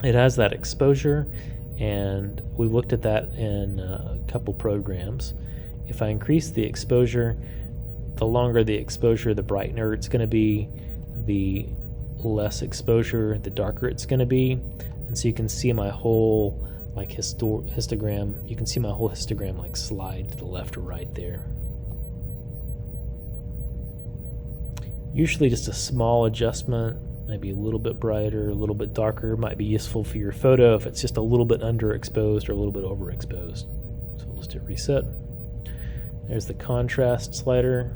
it has that exposure, and we looked at that in a couple programs. If I increase the exposure, the longer the exposure, the brightener it's going to be, the less exposure, the darker it's going to be. And so you can see my whole histogram. You can see my whole histogram like slide to the left or right there. Usually just a small adjustment, maybe a little bit brighter, a little bit darker, might be useful for your photo if it's just a little bit underexposed or a little bit overexposed. So let's do reset. There's the contrast slider.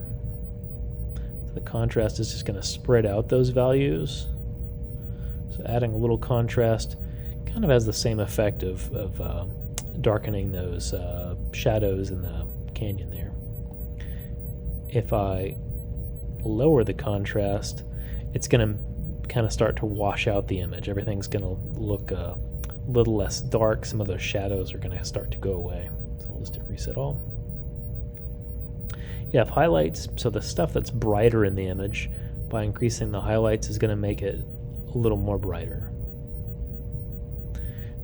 So the contrast is just going to spread out those values. So adding a little contrast kind of has the same effect of darkening those shadows in the canyon there. If I lower the contrast, it's going to kind of start to wash out the image. Everything's going to look a little less dark. Some of those shadows are going to start to go away. So we'll just do reset all. You have highlights, so the stuff that's brighter in the image, by increasing the highlights is going to make it a little more brighter.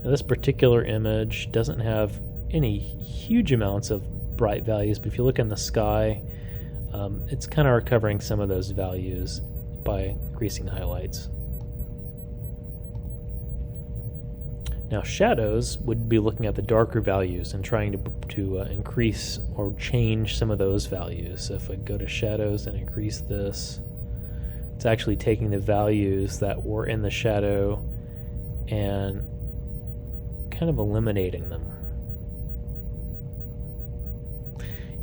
Now this particular image doesn't have any huge amounts of bright values, but if you look in the sky, it's kind of recovering some of those values by increasing the highlights. Now shadows would be looking at the darker values and trying to increase or change some of those values. So if I go to shadows and increase this, it's actually taking the values that were in the shadow and kind of eliminating them.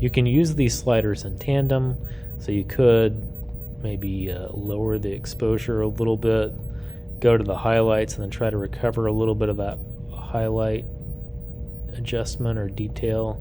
You can use these sliders in tandem, so you could maybe lower the exposure a little bit, go to the highlights, and then try to recover a little bit of that highlight adjustment or detail,